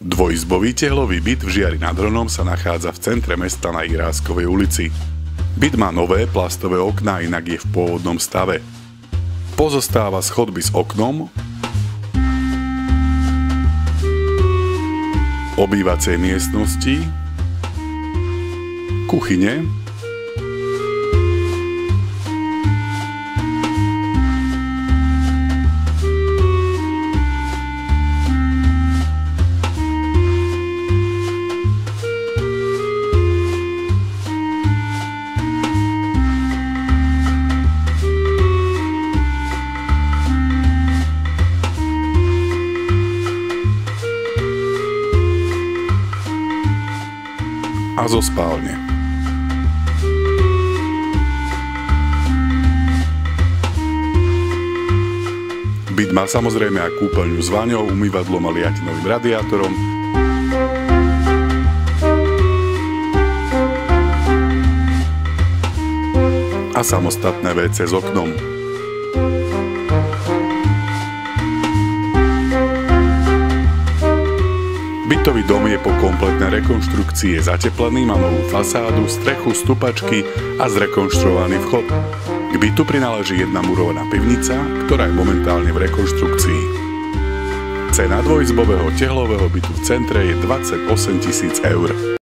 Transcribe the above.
Dvojizbový tehlový byt v Žiari nad Hronom sa nachádza v centre mesta na Iráskovej ulici. Byt má nové plastové okná, inak je v pôvodnom stave. Pozostáva z chodby s oknom, obývacej miestnosti, kuchyne, a zo spálne. Byt má samozrejme aj kúpeľňu s vaňou, umývadlom a liatinovým radiátorom, a samostatné WC s oknom. Bytový dom je po kompletnej rekonštrukcii, je zateplený, má novú fasádu, strechu, stupačky a zrekonštruovaný vchod. K bytu prináleží jedna murovaná pivnica, ktorá je momentálne v rekonštrukcii. Cena dvojizbového tehlového bytu v centre je 28 000 eur.